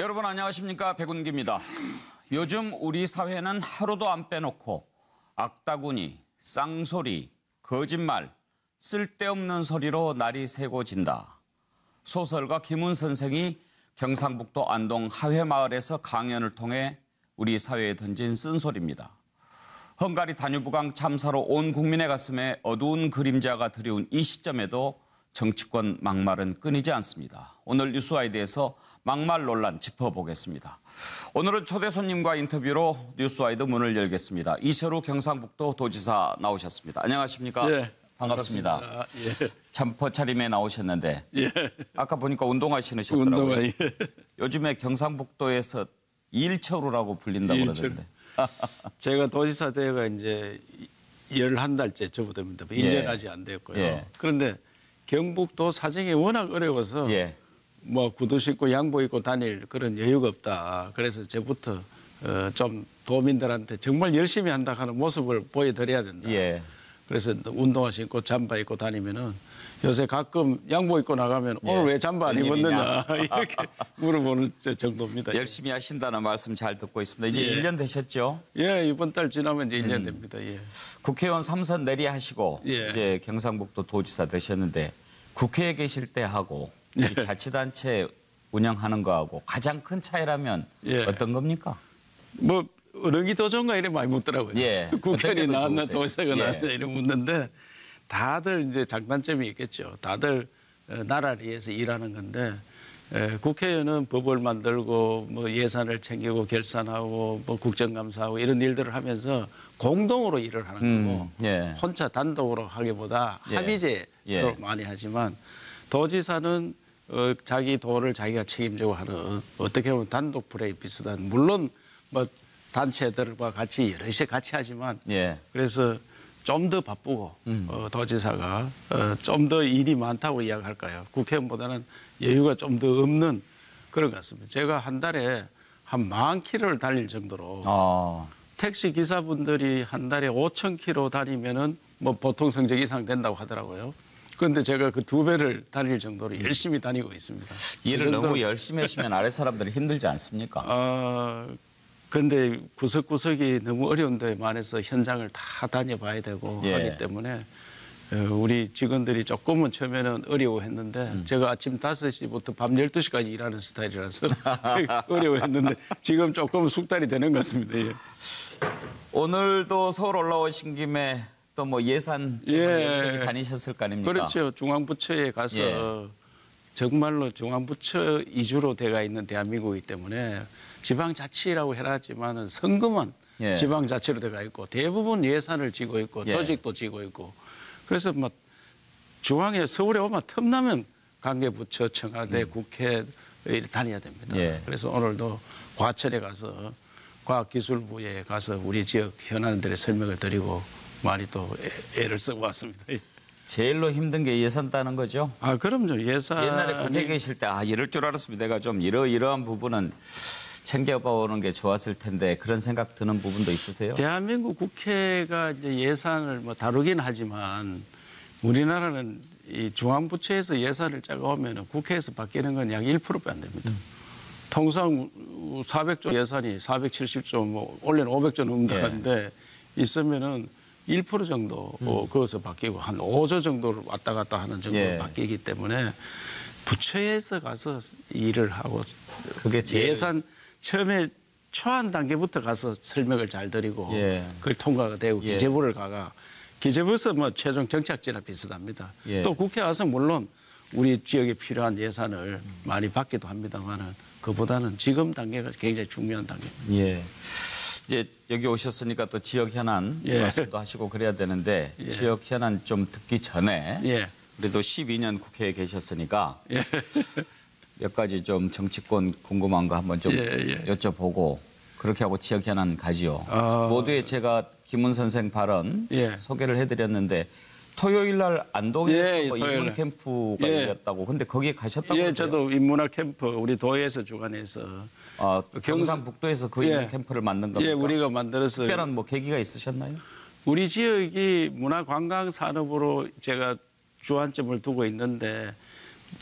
여러분 안녕하십니까, 백운기입니다. 요즘 우리 사회는 하루도 안 빼놓고 악다구니, 쌍소리, 거짓말, 쓸데없는 소리로 날이 새고 진다. 소설가 김훈 선생이 경상북도 안동 하회마을에서 강연을 통해 우리 사회에 던진 쓴소리입니다. 헝가리 다뉴브강 참사로 온 국민의 가슴에 어두운 그림자가 드리운 이 시점에도 정치권 막말은 끊이지 않습니다. 오늘 뉴스와이드에서 막말 논란 짚어보겠습니다. 오늘은 초대 손님과 인터뷰로 뉴스와이드 문을 열겠습니다. 이철우 경상북도 도지사 나오셨습니다. 안녕하십니까? 예, 반갑습니다. 예. 잠퍼 차림에 나오셨는데 예. 아까 보니까 운동화 신으셨더라고요. 운동화, 예. 요즘에 경상북도에서 일철우라고 불린다고 그러던데. 제가 도지사 대회가 이제 11달째 접어듭니다. 1년 아직 안 됐고요. 예. 그런데 경북도 사정이 워낙 어려워서 예. 뭐 구두 신고 양복 입고 다닐 그런 여유가 없다. 그래서 제부터 좀 도민들한테 정말 열심히 한다 하는 모습을 보여드려야 된다. 예. 그래서 운동화 신고 잠바 입고 다니면은 요새 가끔 양복 입고 나가면 오늘 왜 잠바 안 입었느냐 이렇게 물어보는 정도입니다. 열심히 하신다는 말씀 잘 듣고 있습니다. 이제 예. 1년 되셨죠? 예, 이번 달 지나면 이제 1년 됩니다. 예. 국회의원 3선 내리하시고 예. 이제 경상북도 도지사 되셨는데 국회에 계실 때 하고 이 자치단체 운영하는 거하고 가장 큰 차이라면 예. 어떤 겁니까? 뭐 어느 게 더 좋은가 이래 많이 묻더라고요. 예. 국회의원이 나왔나 좋으세요? 도지사가 나왔나 이래 묻는데 다들 이제 장단점이 있겠죠. 다들 나라를 위해서 일하는 건데 국회의원은 법을 만들고 뭐 예산을 챙기고 결산하고 뭐 국정감사하고 이런 일들을 하면서 공동으로 일을 하는 거고 예. 혼자 단독으로 하기보다 예. 합의제로 예. 많이 하지만 도지사는 자기 도를 자기가 책임지고 하는 어떻게 보면 단독 플레이 비슷한 물론 뭐 단체들과 같이 여럿이 같이 하지만 예. 그래서 좀 더 바쁘고 도지사가 좀 더 일이 많다고 이야기할까요? 국회의원보다는 여유가 좀 더 없는 그런 것 같습니다. 제가 한 달에 한 10,000km를 달릴 정도로 택시 기사분들이 한 달에 5,000km 다니면은 뭐 보통 성적 이상 된다고 하더라고요. 그런데 제가 그 2배를 다닐 정도로 열심히 다니고 있습니다. 일을 너무 열심히 하시면 아래 사람들이 힘들지 않습니까? 그런데 구석구석이 너무 어려운 데만 해서 현장을 다 다녀봐야 되고 예. 하기 때문에 우리 직원들이 조금은 처음에는 어려워했는데 제가 아침 5시부터 밤 12시까지 일하는 스타일이라서 어려워했는데 지금 조금 숙달이 되는 것 같습니다. 예. 오늘도 서울 올라오신 김에 또 뭐 예산 여기저기 다니셨을 거 아닙니까? 그렇죠. 중앙부처에 가서 정말로 중앙부처 이주로 돼가 있는 대한민국이기 때문에 지방자치라고 해놨지만은 선거만 지방자치로 돼가 있고 대부분 예산을 지고 있고 조직도 지고 있고 그래서 뭐 중앙에 서울에 오면 틈나면 관계부처, 청와대, 국회 다녀야 됩니다. 그래서 오늘도 과천에 가서 과학기술부에 가서 우리 지역 현안들의 설명을 드리고 많이 또 애를 쓰고 왔습니다. 제일로 힘든 게 예산 따는 거죠? 그럼요. 예산. 옛날에 국회에 계실 때 이럴 줄 알았습니다. 내가 좀 이러이러한 부분은 챙겨보는 게 좋았을 텐데 그런 생각 드는 부분도 있으세요? 대한민국 국회가 이제 예산을 뭐 다루긴 하지만 우리나라는 이 중앙부처에서 예산을 짜가오면 국회에서 바뀌는 건 약 1%밖에 안 됩니다. 통상 400조 예산이 470조 뭐 올해는 500조 넘는다는데 있으면은 1% 정도 거기서 바뀌고 한 5조 정도를 왔다 갔다 하는 정도로 바뀌기 때문에 부처에서 가서 일을 하고 그게 예산 처음에 초안 단계부터 가서 설명을 잘 드리고 그걸 통과가 되고 기재부를 가가 기재부에서 뭐 최종 정착지나 비슷합니다. 또 국회 와서 물론 우리 지역에 필요한 예산을 많이 받기도 합니다만은 그보다는 지금 단계가 굉장히 중요한 단계입니다. 이제 여기 오셨으니까 또 지역 현안 말씀도 하시고 그래야 되는데 지역 현안 좀 듣기 전에 그래도 12년 국회에 계셨으니까 몇 가지 좀 정치권 궁금한 거 한번 좀 여쭤보고 그렇게 하고 지역 현안 가지요. 모두에 제가 김훈 선생 발언 소개를 해드렸는데 토요일 날 안동에서 뭐 인문 캠프가 열렸다고. 근데 거기에 가셨다고 그러죠? 저도 인문학 캠프 우리 도에서 주관해서 경상북도에서 그 인문 캠프를 만든 겁니까? 우리가 만들어서 특별한 뭐 계기가 있으셨나요? 우리 지역이 문화관광 산업으로 제가 주안점을 두고 있는데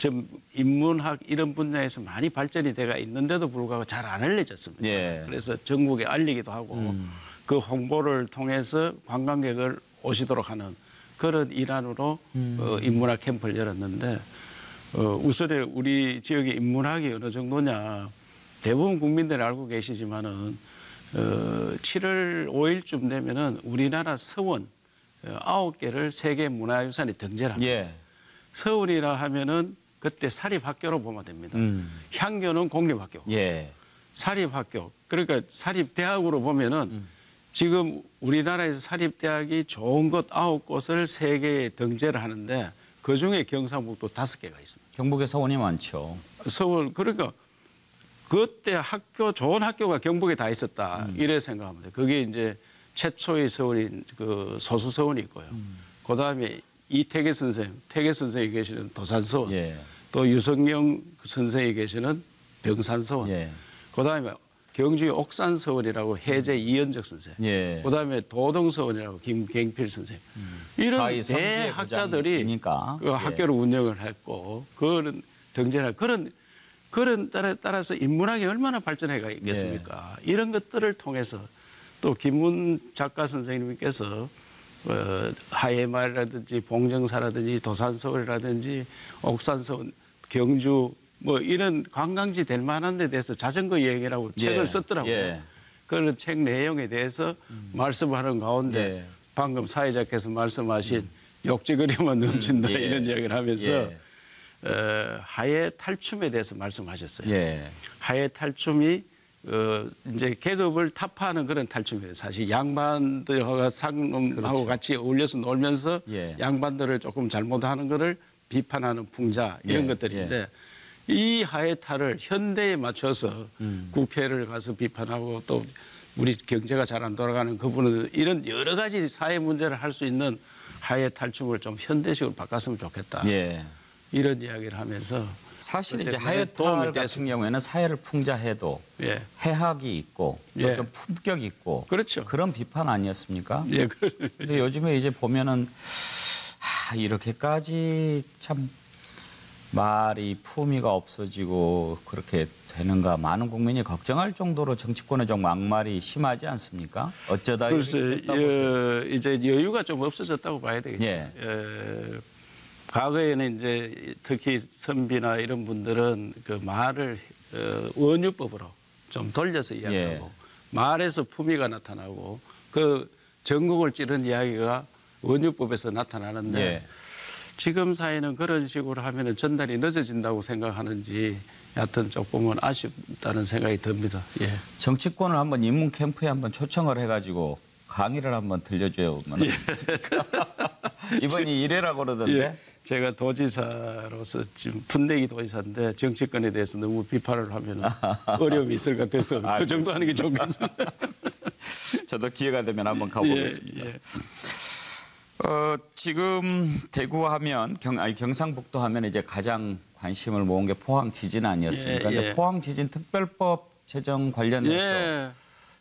좀 인문학 이런 분야에서 많이 발전이 돼가 있는데도 불구하고 잘 안 알려졌습니다. 예. 그래서 전국에 알리기도 하고 그 홍보를 통해서 관광객을 오시도록 하는 그런 일환으로 인문학 캠프를 열었는데 우선에 우리 지역의 인문학이 어느 정도냐 대부분 국민들이 알고 계시지만은 7월 5일쯤 되면은 우리나라 서원 9개를 세계 문화유산에 등재를 합니다. 예. 서울이라 하면은 그때 사립학교로 보면 됩니다. 향교는 공립학교, 예. 사립학교. 그러니까 사립대학으로 보면은 지금 우리나라에서 사립대학이 좋은 곳 9곳을 세계에 등재를 하는데 그중에 경상북도 5개가 있습니다. 경북에 서원이 많죠. 서울 그러니까 그때 학교 좋은 학교가 경북에 다 있었다 이래 생각합니다. 그게 이제 최초의 서울인 그 소수서원이 있고요. 그다음에 이태계 선생, 태계 선생이 계시는 도산서원, 예. 또 유성영 선생이 계시는 병산서원, 예. 그다음에 경주의 옥산서원이라고 해제 이연적 선생, 예. 그다음에 도동서원이라고 김갱필 선생, 이런 대학자들이 그 예. 학교를 운영을 했고 그런 등재를 그런 따라서 인문학이 얼마나 발전해가 있겠습니까? 예. 이런 것들을 통해서 또 김문 작가 선생님께서 하회마을이라든지 봉정사라든지 도산서울이라든지 옥산서원, 경주 뭐 이런 관광지 될 만한 데 대해서 자전거 여행이라고 예. 책을 썼더라고요. 예. 그런 책 내용에 대해서 말씀하는 가운데 예. 방금 사회자께서 말씀하신 욕지거리만 넘친다 예. 이런 이야기를 하면서 예. 하회 탈춤에 대해서 말씀하셨어요. 예. 하회 탈춤이 이제 계급을 타파하는 그런 탈춤이에요. 사실 양반들하고 상놈하고 그렇죠. 같이 어울려서 놀면서 예. 양반들을 조금 잘못하는 거를 비판하는 풍자 이런 예. 것들인데 이 하회탈을 현대에 맞춰서 국회를 가서 비판하고 또 우리 경제가 잘 안 돌아가는 그분은 이런 여러 가지 사회 문제를 할 수 있는 하회탈춤을 좀 현대식으로 바꿨으면 좋겠다. 예. 이런 이야기를 하면서 사실 이제 도움이 하회탈 됐습니다. 같은 경우에는 사회를 풍자해도 예. 해학이 있고 또 예. 좀 품격 있고 그렇죠. 그런 비판 아니었습니까? 예. 근데 요즘에 이제 보면은 이렇게까지 참 말이 품위가 없어지고 그렇게 되는가 많은 국민이 걱정할 정도로 정치권의 좀 막말이 심하지 않습니까? 어쩌다 글쎄, 이렇게 됐다고 보세요? 이제 여유가 좀 없어졌다고 봐야 되겠죠. 예. 과거에는 이제 특히 선비나 이런 분들은 그 말을 원유법으로 좀 돌려서 이야기하고 예. 말에서 품위가 나타나고 그 전국을 찌른 이야기가 원유법에서 나타나는데 예. 지금 사회는 그런 식으로 하면 전달이 늦어진다고 생각하는지 여하튼 조금은 아쉽다는 생각이 듭니다. 예. 정치권을 한번 인문 캠프에 한번 초청을 해가지고 강의를 한번 들려줘요. 어떻습니까? 이번이 1회라고 그러던데. 예. 제가 도지사로서 지금 푼내기 도지사인데 정치권에 대해서 너무 비판을 하면 어려움이 있을 것 같아서 그 정도 하는 게 좋겠습니다. 저도 기회가 되면 한번 가보겠습니다. 예. 지금 대구 하면 경상북도 하면 이제 가장 관심을 모은 게 포항 지진 아니었습니까? 예, 예. 근데 포항 지진 특별법 제정 관련해서 예.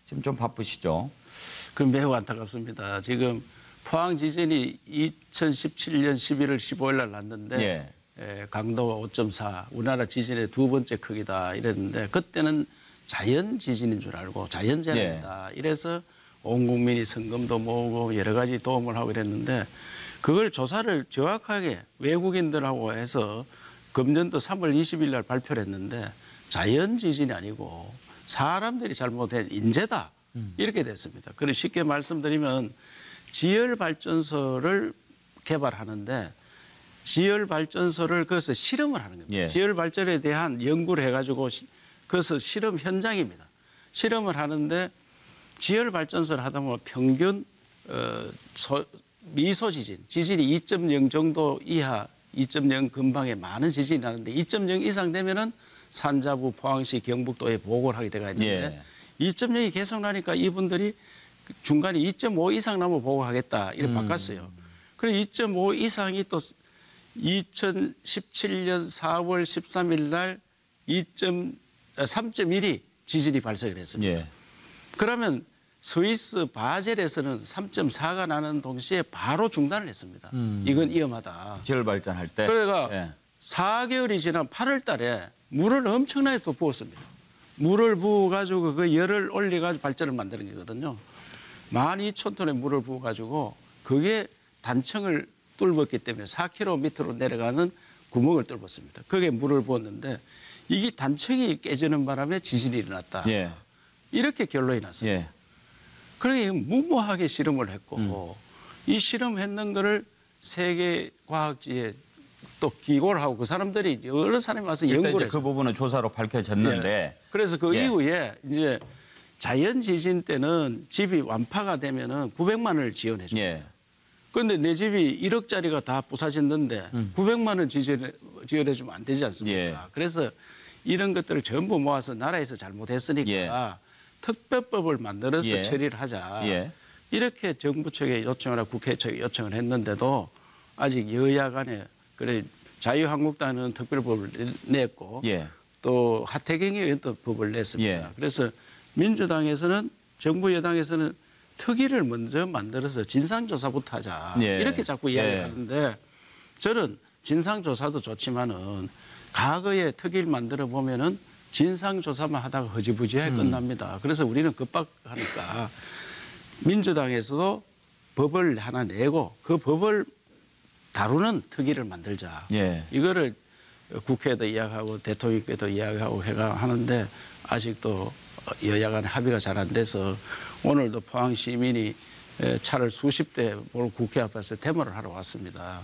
지금 좀 바쁘시죠? 그 매우 안타깝습니다. 지금 포항 지진이 2017년 11월 15일 날 났는데 강도가 5.4 우리나라 지진의 두 번째 크기다 이랬는데 그때는 자연 지진인 줄 알고 자연재난이다. 이래서 온 국민이 성금도 모으고 여러 가지 도움을 하고 이랬는데 그걸 조사를 정확하게 외국인들하고 해서 금년도 3월 20일 날 발표를 했는데 자연 지진이 아니고 사람들이 잘못한 인재다. 이렇게 됐습니다. 그리고 쉽게 말씀드리면 지열발전소를 개발하는데 지열발전소를 그것을 실험을 하는 겁니다. 예. 지열발전에 대한 연구를 해가지고 그것을 실험 현장입니다. 실험을 하는데 지열발전소를 하다 보면 평균 미소지진, 지진이 2.0 정도 이하, 2.0 근방에 많은 지진이 나는데 2.0 이상 되면은 산자부, 포항시, 경북도에 보고를 하게 돼가 있는데 2.0이 계속 나니까 이분들이 중간에 2.5 이상 나면 보고하겠다 이렇게 바꿨어요. 그리고 2.5 이상이 또 2017년 4월 13일 날 3.1이 지진이 발생을 했습니다. 예. 그러면 스위스 바젤에서는 3.4가 나는 동시에 바로 중단을 했습니다. 이건 위험하다. 지열 발전할 때. 그래가 예. 4개월이 지난 8월 달에 물을 엄청나게 또 부었습니다. 물을 부어가지고 그 열을 올려가지고 발전을 만드는 거거든요. 12,000톤의 물을 부어가지고 그게 단층을 뚫었기 때문에 4km로 내려가는 구멍을 뚫었습니다. 거기에 물을 부었는데 이게 단층이 깨지는 바람에 지진이 일어났다. 예. 이렇게 결론이 났습니다. 예. 그러니까 무모하게 실험을 했고 이 실험했는 거를 세계 과학지에 또 기고를 하고 그 사람들이 여러 사람이 와서 연구를 그 했어요. 부분은 조사로 밝혀졌는데 예. 그래서 그 예. 이후에 이제 자연 지진 때는 집이 완파가 되면은 900만 원을 지원해 줍니다. 예. 그런데 내 집이 1억짜리가 다 부사졌는데 900만 원 지원해 주면 안 되지 않습니까? 예. 그래서 이런 것들을 전부 모아서 나라에서 잘못했으니까 예. 특별법을 만들어서 예. 처리를 하자. 예. 이렇게 정부 측에 요청을 하고 국회 측에 요청을 했는데도 아직 여야 간에 그래 자유한국당은 특별법을 냈고 예. 또 하태경 의원도 법을 냈습니다. 예. 그래서 민주당에서는 정부 여당에서는 특위를 먼저 만들어서 진상조사부터 하자. 예. 이렇게 자꾸 이야기를 하는데 저는 진상조사도 좋지만은 과거에 특위를 만들어 보면은 진상조사만 하다가 허지부지하게 끝납니다. 그래서 우리는 급박하니까 민주당에서도 법을 하나 내고 그 법을 다루는 특위를 만들자. 예. 이거를 국회에도 이야기하고 대통령께도 이야기하고 해가 하는데 아직도 여야 간에 합의가 잘 안 돼서 오늘도 포항 시민이 차를 수십 대 몰고 국회 앞에서 데모를 하러 왔습니다.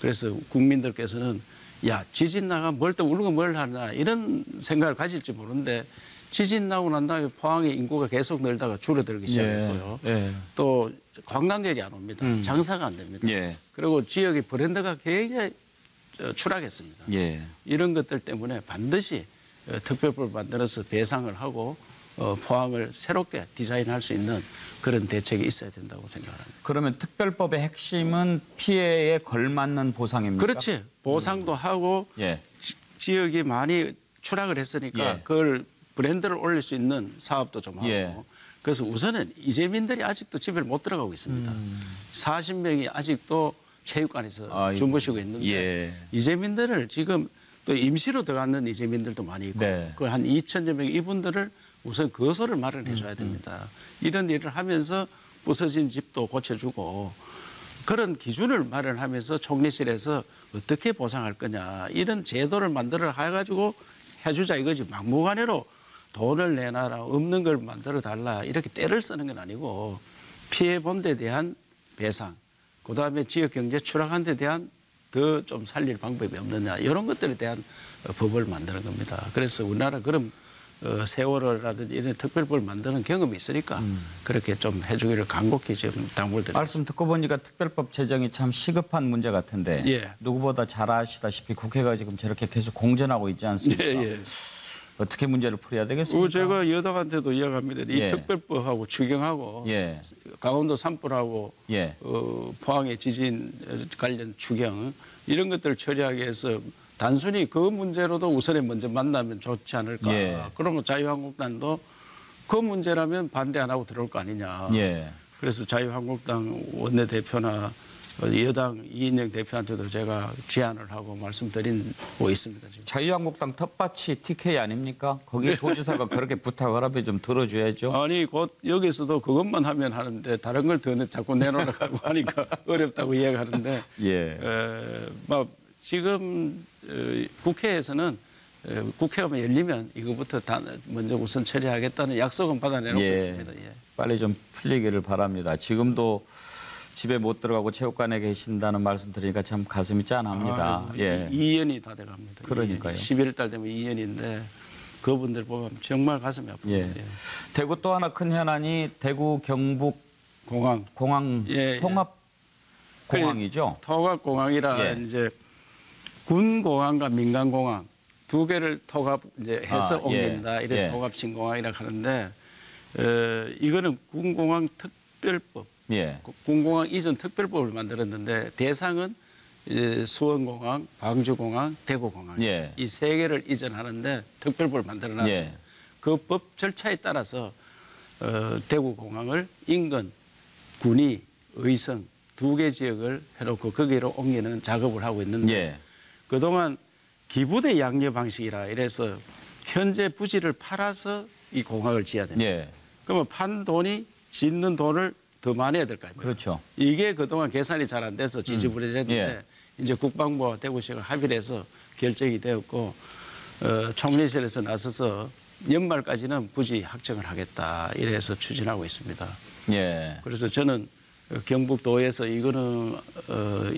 그래서 국민들께서는 야 지진 나가 뭘 또 울고 뭘 하나 이런 생각을 가질지 모르는데 지진 나고 난 다음에 포항의 인구가 계속 늘다가 줄어들기 시작했고요. 예. 또 관광객이 안 옵니다. 장사가 안 됩니다. 예. 그리고 지역의 브랜드가 굉장히 추락했습니다. 예. 이런 것들 때문에 반드시 특별법을 만들어서 배상을 하고 포항을 새롭게 디자인할 수 있는 그런 대책이 있어야 된다고 생각합니다. 그러면 특별법의 핵심은 피해에 걸맞는 보상입니까? 그렇지. 보상도 하고 예. 지역이 많이 추락을 했으니까 예. 그걸 브랜드를 올릴 수 있는 사업도 좀 하고 예. 그래서 우선은 이재민들이 아직도 집에 못 들어가고 있습니다. 40명이 아직도 체육관에서 아이고. 주무시고 있는데 예. 이재민들을 지금 또 임시로 들어가는 이재민들도 많이 있고 네. 그 한 2,000여 명 이분들을 우선 거소를 마련해 줘야 됩니다. 이런 일을 하면서 부서진 집도 고쳐주고 그런 기준을 마련하면서 총리실에서 어떻게 보상할 거냐 이런 제도를 만들어 해가지고 해주자 이거지 막무가내로 돈을 내놔라 없는 걸 만들어 달라 이렇게 떼를 쓰는 건 아니고 피해 본 데 대한 배상 그다음에 지역 경제 추락한 데 대한 더 좀 살릴 방법이 없느냐 이런 것들에 대한 법을 만드는 겁니다. 그래서 우리나라 그런 세월호라든지 이런 특별법을 만드는 경험이 있으니까 그렇게 좀 해주기를 간곡히 지금 당부를 드립니다. 말씀 듣고 보니까 특별법 제정이 참 시급한 문제 같은데 예. 누구보다 잘 아시다시피 국회가 지금 저렇게 계속 공전하고 있지 않습니까? 예. 어떻게 문제를 풀어야 되겠습니까? 제가 여당한테도 이야기합니다. 이 예. 특별법하고 추경하고 예. 강원도 산불하고 예. 포항의 지진 관련 추경 이런 것들을 처리하기 위해서 단순히 그 문제로도 우선에 먼저 만나면 좋지 않을까. 예. 그러면 자유한국당도 그 문제라면 반대 안 하고 들어올 거 아니냐. 예. 그래서 자유한국당 원내대표나 여당 이인영 대표한테도 제가 제안을 하고 말씀드리고 있습니다. 지금. 자유한국당 텃밭이 TK 아닙니까? 거기에 도지사가 그렇게 부탁을 하면 좀 들어줘야죠. 아니 곧 여기서도 그것만 하면 하는데 다른 걸 더 자꾸 내놓으라고 하니까 어렵다고 이야기하는데 예. 지금 국회에서는 국회가 열리면 이거부터 먼저 우선 처리하겠다는 약속은 받아내놓고 있습니다. 예. 빨리 좀 풀리기를 바랍니다. 지금도 집에 못 들어가고 체육관에 계신다는 말씀 드리니까 참 가슴이 짠합니다. 예. 2년이 다 돼갑니다. 그러니까요. 11월 달 되면 2년인데 그분들 보면 정말 가슴이 아픕니다. 예. 예. 대구 또 하나 큰 현안이 대구 경북 공항 예, 통합 공항이죠. 통합공항이라 예. 이제 군 공항과 민간 공항 두 개를 통합 이제 해서 옮긴다. 이래 통합 신공항이라고 하는데 이거는 군공항 특별법, 예. 군공항 이전 특별법을 만들었는데 대상은 수원공항, 광주공항, 대구공항 예. 이 세 개를 이전하는데 특별법을 만들어놨어요. 예. 그 법 절차에 따라서 대구공항을 인근, 군위, 의성 두 개 지역을 해놓고 거기로 옮기는 작업을 하고 있는데 예. 그동안 기부대 양려 방식이라 이래서 현재 부지를 팔아서 이 공항을 지어야 됩니다. 예. 그러면 판 돈이 짓는 돈을 더 많이 해야 될 거 아닙니까? 그렇죠. 이게 그동안 계산이 잘 안 돼서 지지부진했는데 예. 이제 국방부와 대구시가 합의를 해서 결정이 되었고 총리실에서 나서서 연말까지는 부지 확정을 하겠다 이래서 추진하고 있습니다. 예. 그래서 저는 경북도에서 이거는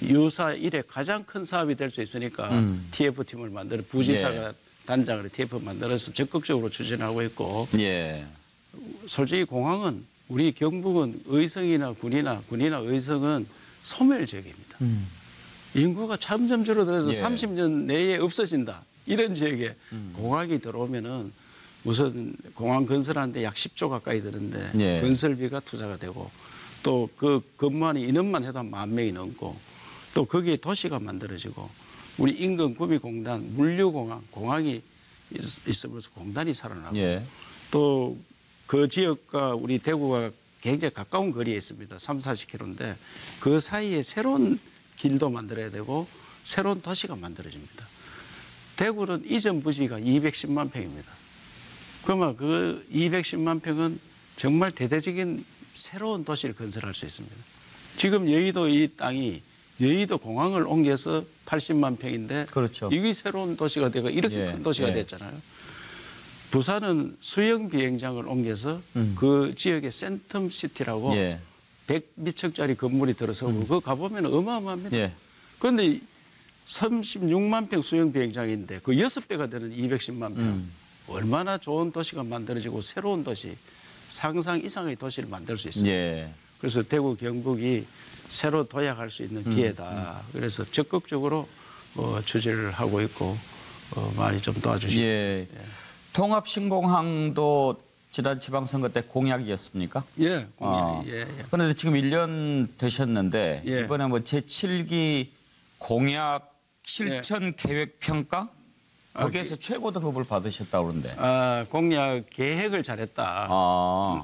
유사 이래 가장 큰 사업이 될 수 있으니까 TF팀을 만들어 부지사가 예. 단장으로 TF 만들어서 적극적으로 추진하고 있고 예. 솔직히 공항은 우리 경북은 의성이나 군이나 의성은 소멸 지역입니다. 인구가 점점 줄어들어서 예. 30년 내에 없어진다. 이런 지역에 공항이 들어오면은 우선 공항 건설하는데 약 10조 가까이 드는데 예. 건설비가 투자가 되고 또 그 근무하는 인원만 해도 한 10,000명이 넘고 또 거기에 도시가 만들어지고 우리 인근 구미공단, 물류공항, 공항이 있으면서 공단이 살아나고 예. 또 그 지역과 우리 대구가 굉장히 가까운 거리에 있습니다. 30-40km인데 그 사이에 새로운 길도 만들어야 되고 새로운 도시가 만들어집니다. 대구는 이전 부지가 210만 평입니다. 그러면 그 210만 평은 정말 대대적인 새로운 도시를 건설할 수 있습니다. 지금 여의도 이 땅이 여의도 공항을 옮겨서 80만 평인데 그렇죠. 이게 새로운 도시가 되고 이렇게 예. 큰 도시가 예. 됐잖아요. 부산은 수영 비행장을 옮겨서 그 지역의 센텀시티라고 예. 100몇 층짜리 건물이 들어서고 그거 가보면 어마어마합니다. 예. 그런데 36만 평 수영 비행장인데 그 6배가 되는 210만 평. 얼마나 좋은 도시가 만들어지고 새로운 도시, 상상 이상의 도시를 만들 수 있습니다. 예. 그래서 대구 경북이 새로 도약할 수 있는 기회다. 그래서 적극적으로 추진을 하고 있고 많이 좀 도와주시고. 예. 통합신공항도 지난 지방선거 때 공약이었습니까? 예, 예. 그런데 지금 1년 되셨는데 예. 이번에 뭐 제7기 공약 실천 계획 평가 거기에서 최고 등급을 받으셨다고 그러는데. 공약 계획을 잘했다.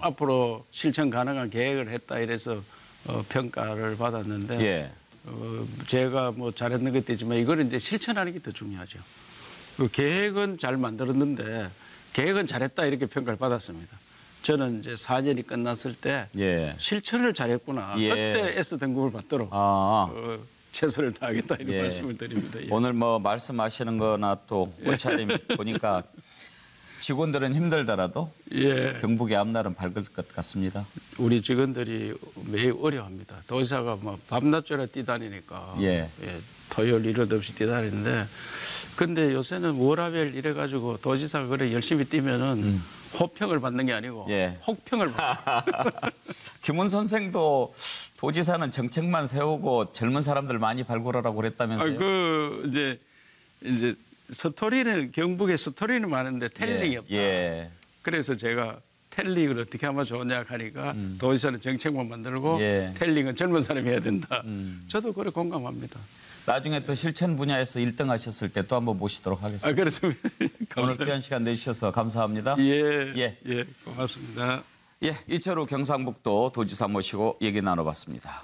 앞으로 실천 가능한 계획을 했다 이래서 평가를 받았는데 예. 제가 뭐 잘했는 것도 있지만 이거는 이제 실천하는 게 더 중요하죠. 그 계획은 잘 만들었는데 계획은 잘했다 이렇게 평가를 받았습니다. 저는 이제 4년이 끝났을 때 예. 실천을 잘했구나. 예. 그때 S 등급을 받도록 최선을 다하겠다 이런 예. 말씀을 드립니다. 예. 오늘 뭐 말씀하시는 거나 또 옷차림 보니까 직원들은 힘들더라도 예. 경북의 앞날은 밝을 것 같습니다. 우리 직원들이 매일 어려워합니다. 도지사가 뭐 밤낮조라 뛰다니니까 예. 토요일 일요일 없이 뛰다니는데 근데 요새는 워라벨 이래가지고 도지사가 그래 열심히 뛰면은 호평을 받는 게 아니고 예. 혹평을 받는. 김훈 선생도 도지사는 정책만 세우고 젊은 사람들 많이 발굴하라고 그랬다면서요? 이제 스토리는 경북에 스토리는 많은데 텔링이 없다. 예. 그래서 제가 텔링을 어떻게 하면 좋냐 하니까 도지사는 정책만 만들고 예. 텔링은 젊은 사람이 해야 된다. 저도 그래 공감합니다. 나중에 또 실천 분야에서 1등 하셨을 때 또 한번 모시도록 하겠습니다. 그렇습니다. 오늘 귀한 시간 내주셔서 감사합니다. 예, 고맙습니다. 예, 이철우 경상북도 도지사 모시고 얘기 나눠봤습니다.